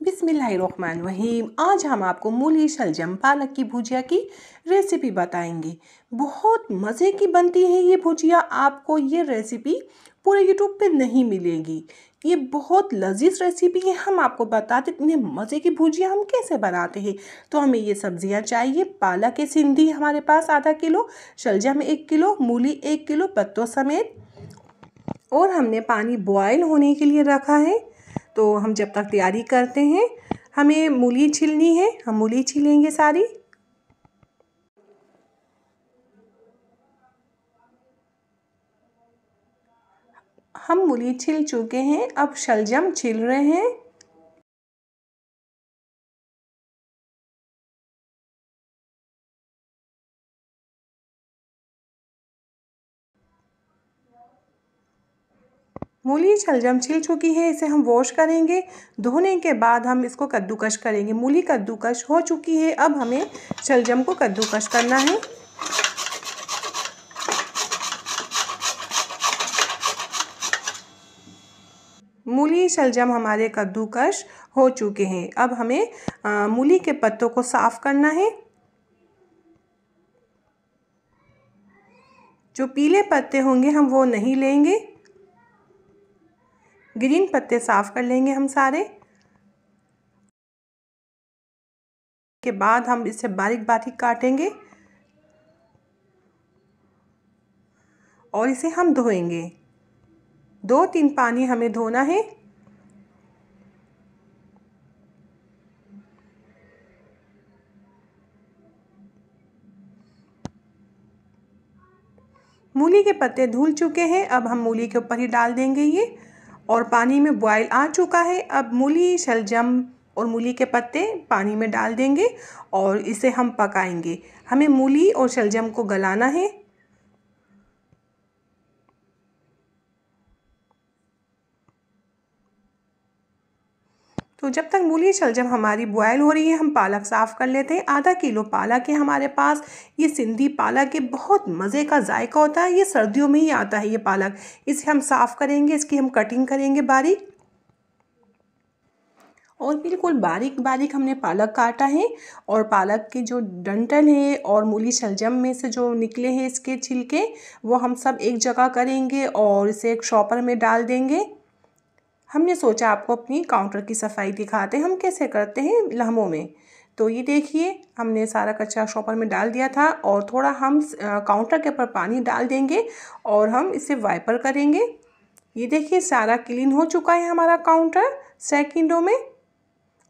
बिस्मिल्लाहिर्रहमानिर्रहीम। आज हम आपको मूली शलजम पालक की भुजिया की रेसिपी बताएंगे। बहुत मज़े की बनती है ये भुजिया। आपको ये रेसिपी पूरे यूट्यूब पे नहीं मिलेगी। ये बहुत लजीज रेसिपी है। हम आपको बताते इतने मज़े की भुजिया हम कैसे बनाते हैं। तो हमें ये सब्जियां चाहिए। पालक है सिंधी हमारे पास आधा किलो, शलजम 1 किलो, मूली 1 किलो पत्तों समेत, और हमने पानी बॉयल होने के लिए रखा है। तो हम जब तक तैयारी करते हैं, हमें मूली छीलनी है। हम मूली छीलेंगे सारी। हम मूली छील चुके हैं, अब शलजम छील रहे हैं। मूली शलजम छिल चुकी है, इसे हम वॉश करेंगे। धोने के बाद हम इसको कद्दूकश करेंगे। मूली कद्दूकश हो चुकी है, अब हमें शलजम को कद्दूकश करना है। मूली शलजम हमारे कद्दूकश हो चुके हैं। अब हमें मूली के पत्तों को साफ़ करना है। जो पीले पत्ते होंगे हम वो नहीं लेंगे, ग्रीन पत्ते साफ़ कर लेंगे हम सारे। के बाद हम इसे बारीक बारीक काटेंगे और इसे हम धोएंगे। 2-3 पानी हमें धोना है। मूली के पत्ते धुल चुके हैं, अब हम मूली के ऊपर ही डाल देंगे ये, और पानी में बॉयल आ चुका है। अब मूली शलजम और मूली के पत्ते पानी में डाल देंगे और इसे हम पकाएंगे। हमें मूली और शलजम को गलाना है। तो जब तक मूली शलजम हमारी बॉयल हो रही है, हम पालक साफ़ कर लेते हैं। आधा किलो पालक है हमारे पास। ये सिंधी पालक है, बहुत मज़े का जायका होता है। ये सर्दियों में ही आता है ये पालक। इसे हम साफ़ करेंगे, इसकी हम कटिंग करेंगे बारीक, और बिल्कुल बारीक बारीक हमने पालक काटा है। और पालक के जो डंठल है और मूली शलजम में से जो निकले हैं इसके छिलके, वो हम सब एक जगह करेंगे और इसे एक शॉपर में डाल देंगे। हमने सोचा आपको अपनी काउंटर की सफाई दिखाते हैं हम कैसे करते हैं लम्हों में। तो ये देखिए, हमने सारा कचरा शॉपर में डाल दिया था, और थोड़ा हम काउंटर के ऊपर पानी डाल देंगे और हम इसे वाइपर करेंगे। ये देखिए, सारा क्लीन हो चुका है हमारा काउंटर सेकंडों में।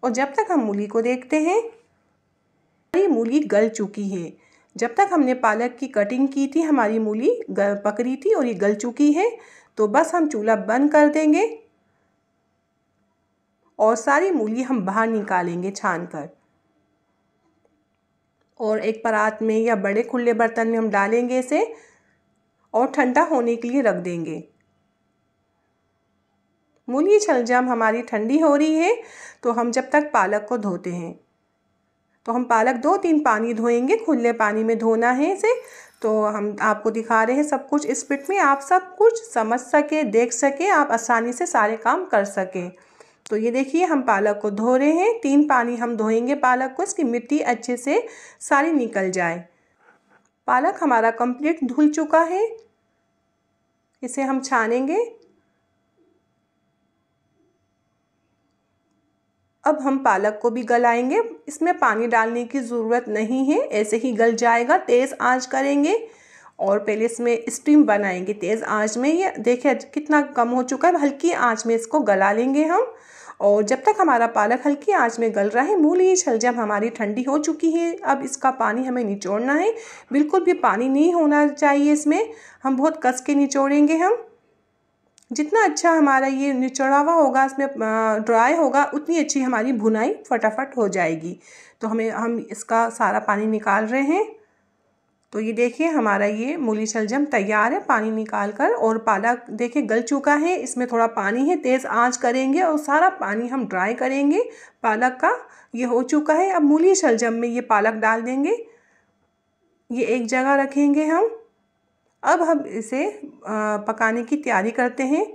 और जब तक हम मूली को देखते हैं, हमारी मूली गल चुकी है। जब तक हमने पालक की कटिंग की थी, हमारी मूली पक रही थी और ये गल चुकी है। तो बस हम चूल्हा बंद कर देंगे और सारी मूली हम बाहर निकालेंगे छान कर, और एक परात में या बड़े खुले बर्तन में हम डालेंगे इसे और ठंडा होने के लिए रख देंगे। मूली शलजम हमारी ठंडी हो रही है, तो हम जब तक पालक को धोते हैं, तो हम पालक 2-3 पानी धोएंगे, खुले पानी में धोना है इसे। तो हम आपको दिखा रहे हैं सब कुछ इस पिट में, आप सब कुछ समझ सके, देख सके, आप आसानी से सारे काम कर सकें। तो ये देखिए, हम पालक को धो रहे हैं। 3 पानी हम धोएंगे पालक को, इसकी मिट्टी अच्छे से सारी निकल जाए। पालक हमारा कंप्लीट धुल चुका है, इसे हम छानेंगे। अब हम पालक को भी गलाएंगे। इसमें पानी डालने की ज़रूरत नहीं है, ऐसे ही गल जाएगा। तेज़ आंच करेंगे और पहले इसमें स्टीम बनाएंगे तेज़ आंच में। ये देखिए कितना कम हो चुका है, हल्की आंच में इसको गला लेंगे हम। और जब तक हमारा पालक हल्की आंच में गल रहा है, मूली शलजम हमारी ठंडी हो चुकी है। अब इसका पानी हमें निचोड़ना है, बिल्कुल भी पानी नहीं होना चाहिए इसमें। हम बहुत कस के निचोड़ेंगे हम। जितना अच्छा हमारा ये निचोड़ा हुआ होगा, इसमें ड्राई होगा, उतनी अच्छी हमारी भुनाई फटाफट हो जाएगी। तो हम इसका सारा पानी निकाल रहे हैं। तो ये देखिए, हमारा ये मूली शलजम तैयार है पानी निकाल कर। और पालक देखिए गल चुका है, इसमें थोड़ा पानी है। तेज़ आंच करेंगे और सारा पानी हम ड्राई करेंगे पालक का। ये हो चुका है। अब मूली शलजम में ये पालक डाल देंगे, ये एक जगह रखेंगे हम। अब हम इसे पकाने की तैयारी करते हैं।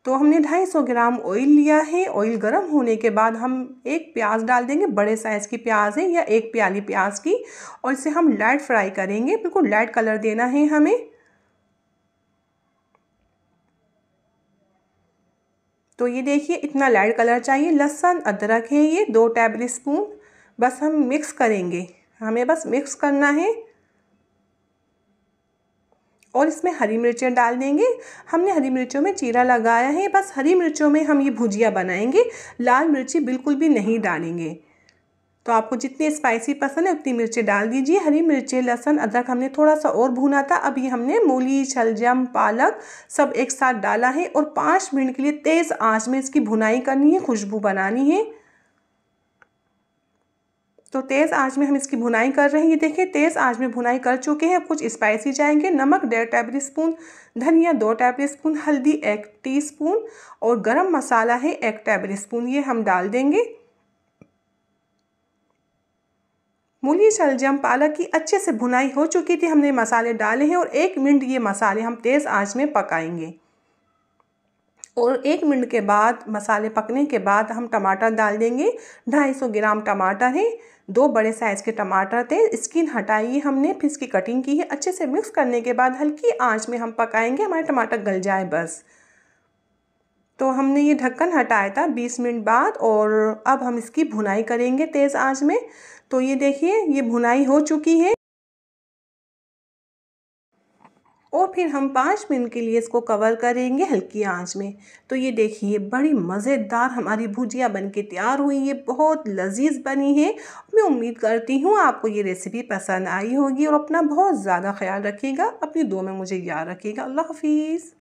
तो हमने 250 ग्राम ऑयल लिया है। ऑयल गर्म होने के बाद हम एक प्याज डाल देंगे, बड़े साइज़ की प्याज है या एक प्याली प्याज की, और इसे हम लाइट फ्राई करेंगे, बिल्कुल लाइट कलर देना है हमें। तो ये देखिए इतना लाइट कलर चाहिए। लहसुन अदरक है ये 2 टेबल स्पून, बस हम मिक्स करेंगे, हमें बस मिक्स करना है। और इसमें हरी मिर्चें डाल देंगे। हमने हरी मिर्चों में चीरा लगाया है, बस हरी मिर्चों में हम ये भुजिया बनाएंगे, लाल मिर्ची बिल्कुल भी नहीं डालेंगे। तो आपको जितनी स्पाइसी पसंद है उतनी मिर्चें डाल दीजिए। हरी मिर्चें, लहसुन, अदरक हमने थोड़ा सा और भुना था। अभी हमने मूली, शलजम, पालक सब एक साथ डाला है और 5 मिनट के लिए तेज़ आंच में इसकी भुनाई करनी है, खुशबू बनानी है। तो तेज़ आंच में हम इसकी भुनाई कर रहे हैं। ये देखिए तेज़ आंच में भुनाई कर चुके हैं। अब कुछ स्पाइसी जाएंगे। नमक 1.5 टेबल स्पून, धनिया 2 टेबल स्पून, हल्दी 1 टीस्पून और गरम मसाला है 1 टेबल स्पून, ये हम डाल देंगे। मूली, शलजम, पालक की अच्छे से भुनाई हो चुकी थी, हमने मसाले डाले हैं और 1 मिनट ये मसाले हम तेज़ आंच में पकाएंगे। और 1 मिनट के बाद मसाले पकने के बाद हम टमाटर डाल देंगे। 250 ग्राम टमाटर है, 2 बड़े साइज़ के टमाटर थे, स्किन हटाई हमने, फिर इसकी कटिंग की है। अच्छे से मिक्स करने के बाद हल्की आंच में हम पकाएंगे, हमारे टमाटर गल जाए बस। तो हमने ये ढक्कन हटाया था 20 मिनट बाद और अब हम इसकी भुनाई करेंगे तेज़ आंच में। तो ये देखिए ये भुनाई हो चुकी है और फिर हम 5 मिनट के लिए इसको कवर करेंगे हल्की आंच में। तो ये देखिए बड़ी मज़ेदार हमारी भुजिया बनके तैयार हुई है, बहुत लजीज बनी है। मैं उम्मीद करती हूँ आपको ये रेसिपी पसंद आई होगी और अपना बहुत ज़्यादा ख्याल रखिएगा, अपनी दुआ में मुझे याद रखिएगा। अल्लाह हाफिज़।